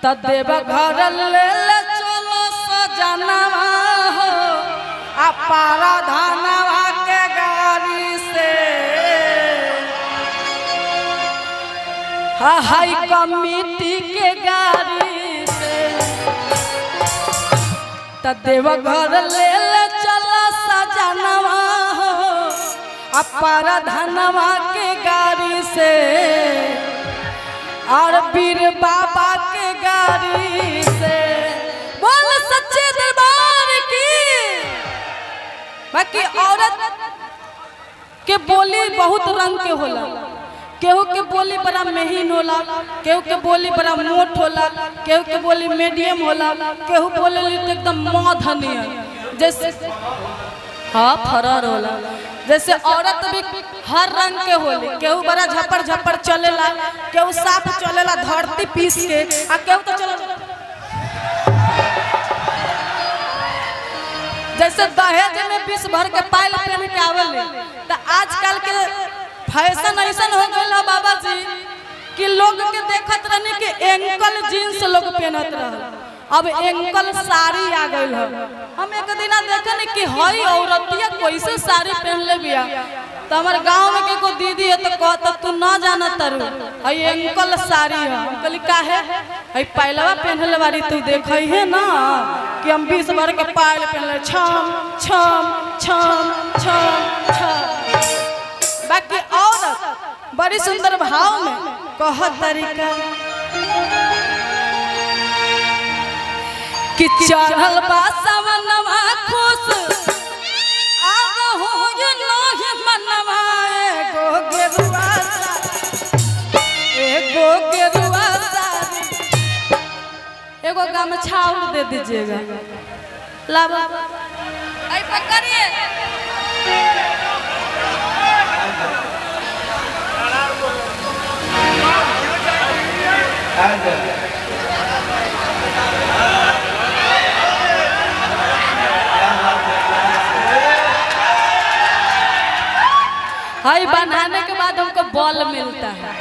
तदेव घर ले चलो सजनवा हो अपारा धनवा के गाड़ी से हाई कमिटी के गाड़ी से तदेव घर ले चलो सजनवा हो अपारा धनवा के गाड़ी से और वीर बाबा के गाड़ी से। बोल सच्चे दरबार की। बाकी औरत के बोली बहुत रंग के होला। केहू के बोली बड़ा महीन होला, केहू के बोली बड़ा मोट होला, केहू के बोली मीडियम होला, केहू बोले तो एकदम मधनिया जैसे हाँ फरार होला। जैसे औरत भी हर रंग के होली, केहू बड़ा झपड़ झपड़ चलेला, केहू साफ चलेला धरती पीस के, आ केहू तो चले जैसे दहेज में 20 भर के पायल पहन के आवेले। तो आजकल के फैशन ऐसा हो गया बाबा जी कि लोग के देखत रहने के एंकल जींस लोग पहनत रह, अब एंकल साड़ी आ गई है। हम एक दिन देखने कि हई औरतिया कैसे साड़ी पहन ले बिया। तो हमारे गांव में को दीदी है तो कहता तू ना जाना तरु हई एंकल साड़ी है। कहली काहे हई पायलवा पहनले बारी तू देखई है ना कि हम 20 भर के पायल पहनले छम छम छम छम छम। बाकी औरत बड़ी सुंदर भाव में कहत तरीका कि चढ़ल बा सवनवा खुश आग हो ये नोहि मनवा एगो गेरुआ साड़ी एगो गमछा और दे दीजिएगा। लाभ आई पकड़िए हाई बनाने के बाद हमको बॉल मिलता है।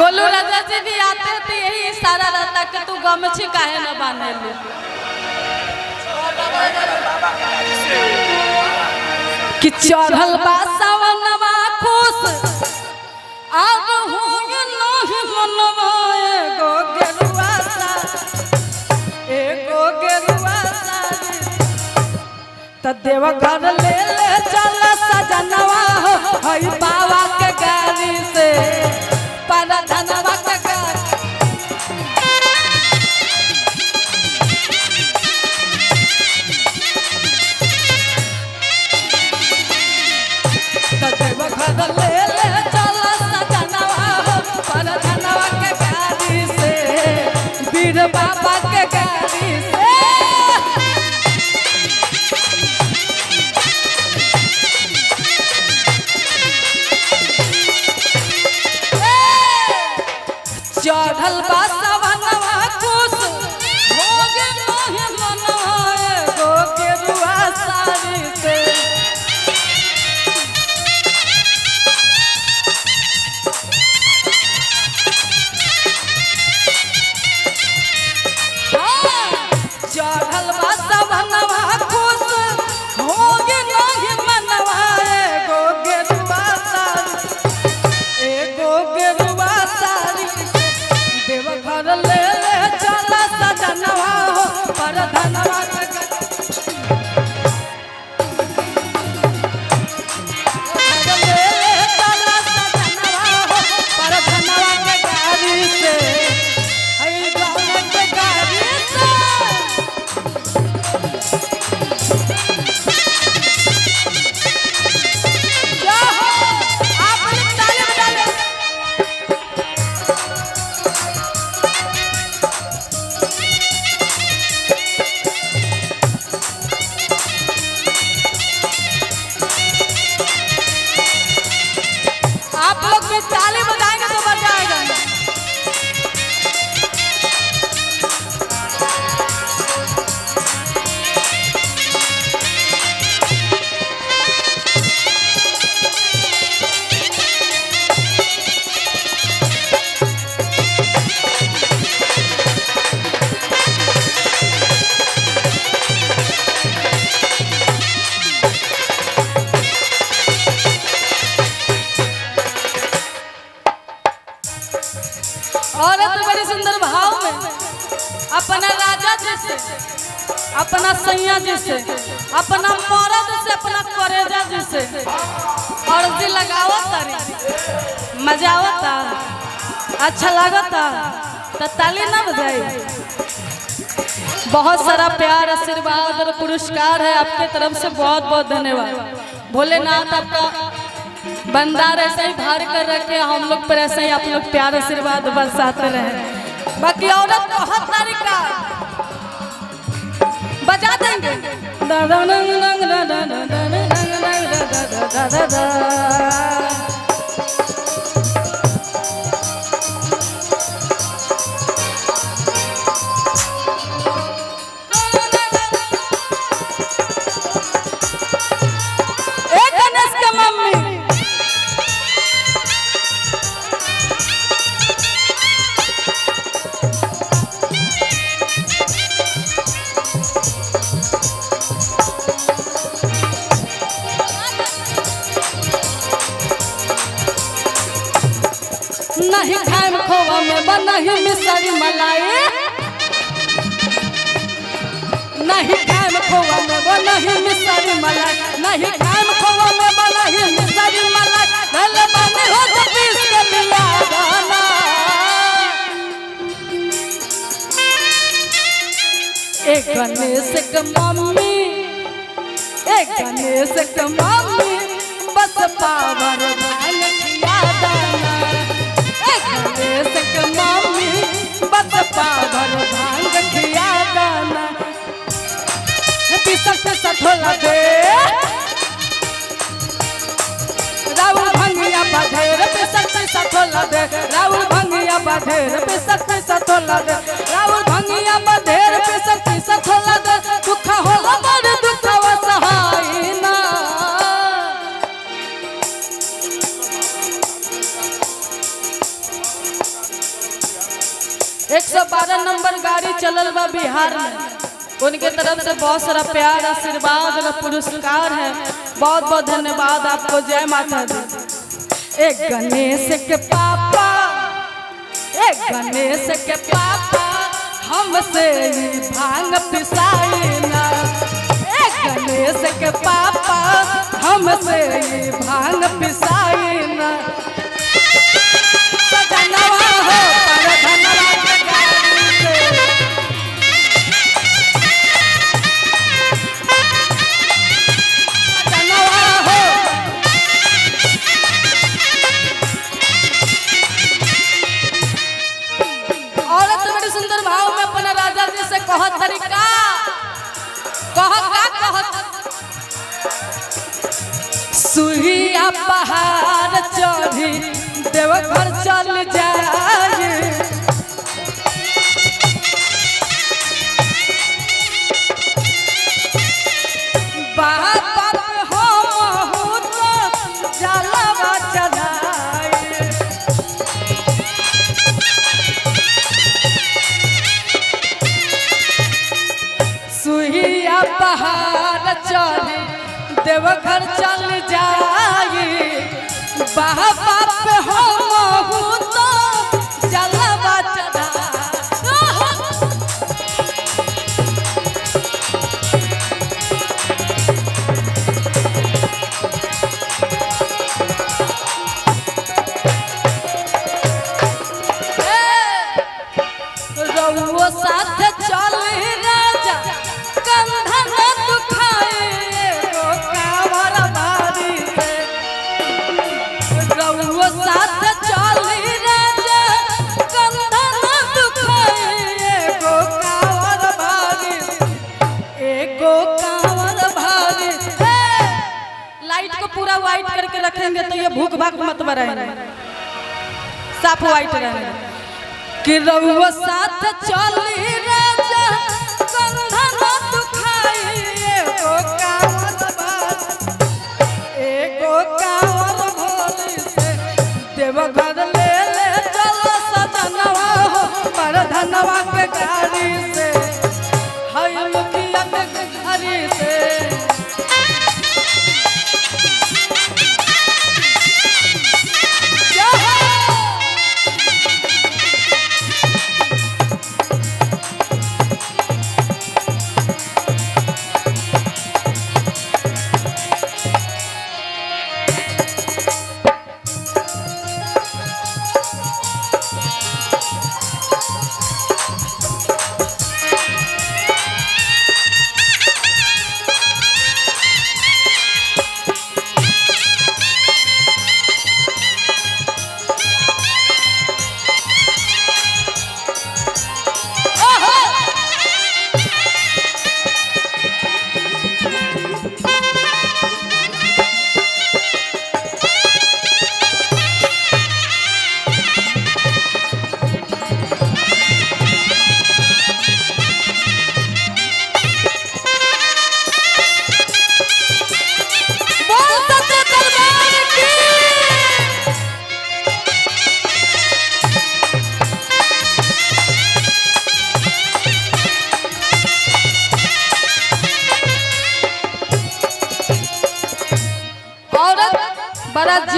गोलू राजा जी भी आते थे तो यही इशारा रहता कि तू गमछी काहे न बांधे ले। कि चढ़ल बा सवनवा खुश आग हो नोहि मनवा एगो गेरुआ साड़ी एगो गेरुआ साड़ी तदेव घर ले चल सजनवा हो हई बाबा के गाड़ी से पर धनवा के गाड़ी तदेव घर ले चल सजनवा हो पर धनवा के गाड़ी से वीर बाबा के गाड़ी से। चढ़ल बा सवनवा खुश हो गे नोहि मनवा एगो गेरुआ साड़ी से। चढ़ल बा सवनवा खुश हो गे नोहि मनवा एगो गेरुआ साड़ी एगो गेरुआ साड़ी देव घर औरत बड़ी सुंदर भाव में अपना राजा जी से, अपना सैया जी से, अपना मर्द से, अपना करेजा जी से अर्जी लगावत तारी। मजा आवता, अच्छा लगता तो ताली ना बजाई। बहुत सारा प्यार, आशीर्वाद और पुरस्कार है आपके तरफ से, बहुत बहुत धन्यवाद। भोलेनाथ आपका भंडार ऐसे ही भार कर रखे, हम लोग पर ऐसे ही आप लोग प्यार आशीर्वाद बरसाते रहे। बाकी औरत को हर तरीका बजा देंगे। नहीं खाएम खोवा में बनही मिसरी मलाई, नहीं खाएम खोवा में बनही मिसरी मलाई, नहीं खाएम खोवा में बनही मिसरी मलाई। गल बने हो तो पीस के मिला गाना। एक गणेश के मम्मी, एक गणेश के मम्मी बस पावर भांग खिया दाना। गणेश के मम्मी बस पावर भांग खिया दाना। पिसक पिसक होला दे राउल भंगिया बधेर, पिसक पिसक होला दे राउल भंगिया बधेर, पिसक पिसक होला दे राउल भंगिया बधेर, पिसक पिसक होला दे। दुख होला बड़ दुखवा सहाय ना। 112 नंबर गाड़ी चलल बा बिहार में, उनके तरफ से बहुत सारा प्यार, आशीर्वाद और पुरस्कार है। बहुत बहुत धन्यवाद आपको। जय माता दी। एक गणेश के पापा, एक गणेश के पापा हमसे भांग पिसाई ना। एक गणेश के पापा हमसे भांग पिसाई ना। सजनवा हो पर धनवा के गाड़ी से, सजनवा हो। औरत बड़ी सुंदर भाव में अपने राजा जी से कहत तरीका, सुहिया पहाड़ चढ़ी देवघर चल जाए। बाबा हो तो जलवा चढ़ाए। सुहिया पहाड़ चढ़ी देवघर चल जाए। बाबा पे हो तो जलवा चढ़ा। रउआ साथ चल राजा कंधा न दुखाए एगो कांवर भारी से। रउआ साथ चल राजा कंधा न दुखाए एगो कांवर भारी, एगो कांवर भारी। लाइट को पूरा व्हाइट करके रखेंगे तो ये भूख भाग मत बढ़ाएंगे, साफ व्हाइट रहेंगे। कि रउआ साथ चली राजा कंधा न दुखाई एगो कांवर भारी, एगो कांवर भारी से। देवघर ले ले चलो सजनवा हो पर धनवा के गाड़ी से। हई मुखिया के घरी से।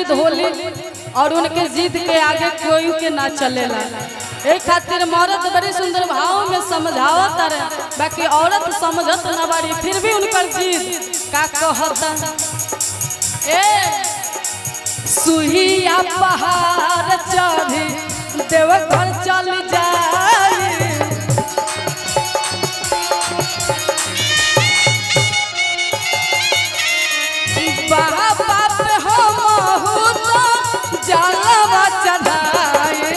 जिद होली और उनके जिद के आगे कोई के ना चलेला। एक खातिर मर्द बड़ी सुंदर भाव में समझावत रहे, बाकी औरत समझत ना बारी, फिर भी उनकर जिद का कहता ए सुहिया पहाड़ चढ़ी देवघर चल जाए, बाबा पे हमहू तो जलवा चढ़ाए।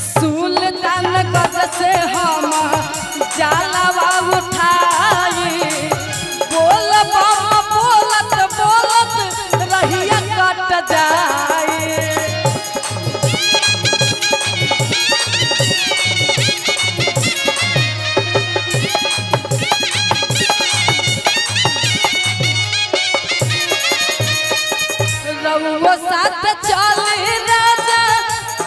सुल्तानगंज से हम जलवा उठाई, बोल बाबा बोलत बोलत रहिया कट जाए। रउआ साथ चली राजा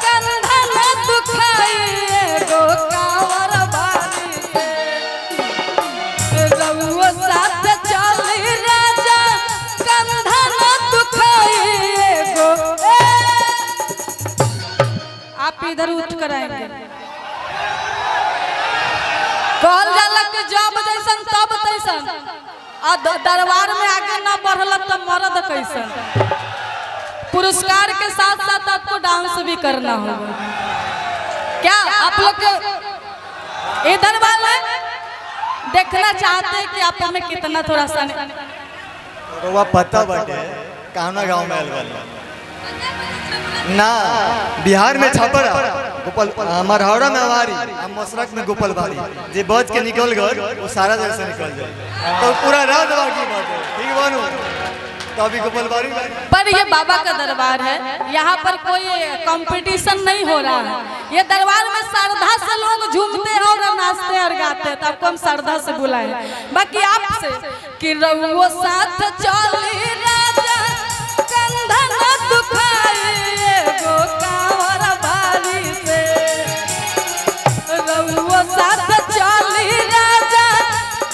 कंधा न दुखाई एगो कांवर बारी से। रउआ साथ चली राजा कंधा न दुखाई एगो आप इधर उठ कर आएंगे। कहल जाला कि जब जैसन तब तैसन, आ दरबार में आगे ना बढ़ल तब मर्द कैसन। पुरस्कार के साथ साथ आपको डांस भी करना होगा। क्या आप लोग इधर वाले देखना चाहते हैं कि आप में कितना थोड़ा सा वो पता बाटे कहना गांव में अलगल ना बिहार में छपरा गोपाल हमार हावड़ा में हमारी हम मसरक में गोपाल बारी जे बच के निकल गए वो सारा जगह से निकल जाए तो पूरा रात बाकी बात है। ठीक बनू तो अभी गोपाल बारी पर ये बाबा का दरबार है, यहाँ पर कोई कंपटीशन नहीं हो रहा है। ये दरबार में श्रद्धा से लोग झूमते हैं और नाचते और गाते हैं, तो आपको हम श्रद्धा से बुलाए। बाकी आपसे कि रउआ साथ चली राजा कंधा न दुखाई एगो कांवर बारी से। रउआ साथ चली राजा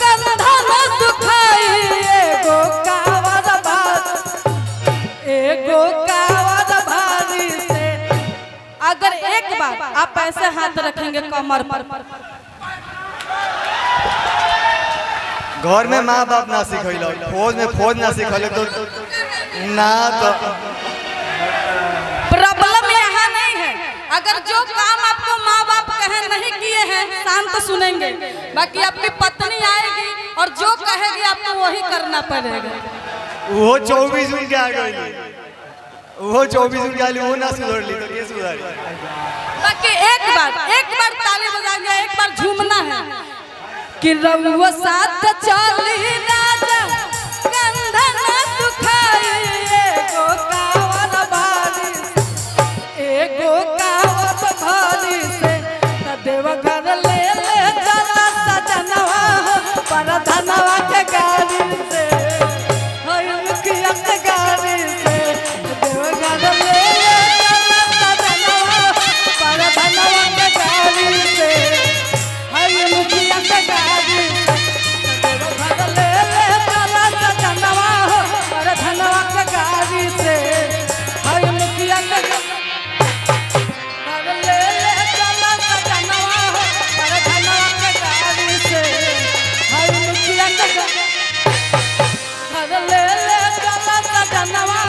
कंधा न दुखाई एगो कांवर भारी से। अगर एक बार आप ऐसे हाथ रखेंगे कमर पर, घर में माँ बाप ना सिखैलो, फौज में फौज ना सिखैलो तो ना तो प्रॉब्लम यहाँ नहीं है। अगर जो काम आपको माँ बाप कहे नहीं किए हैं शांत सुनेंगे, बाकी आपकी पत्नी आएगी और जो कहेगी आपको वही करना पड़ेगा। वो 24 जून के आ गई, वो 24 जून के आ गई, वो ना सुधर ली तो ये सुधर। बाकी एक बार ताली बजाएंगे, एक बार झूमना है कि रउआ साथ चली राजा कंधा न दुखाई एगो कांवर बारी से। एगो कांवर बारी से त देवघर ले ले चला सजनवा पर धनवा के गाड़ी से। हई मुखिया के गाड़ी से देवघर ले ले चला सजनवा पर धनवा के गाड़ी से। हई मुखिया के गाड़ी से देवघर ले ले चला सजनवा पर धनवा के गाड़ी से। हई मुखिया के ले ले चला सजनवा पर धनवा के गाड़ी से। हई मुखिया के ले ले चला सजनवा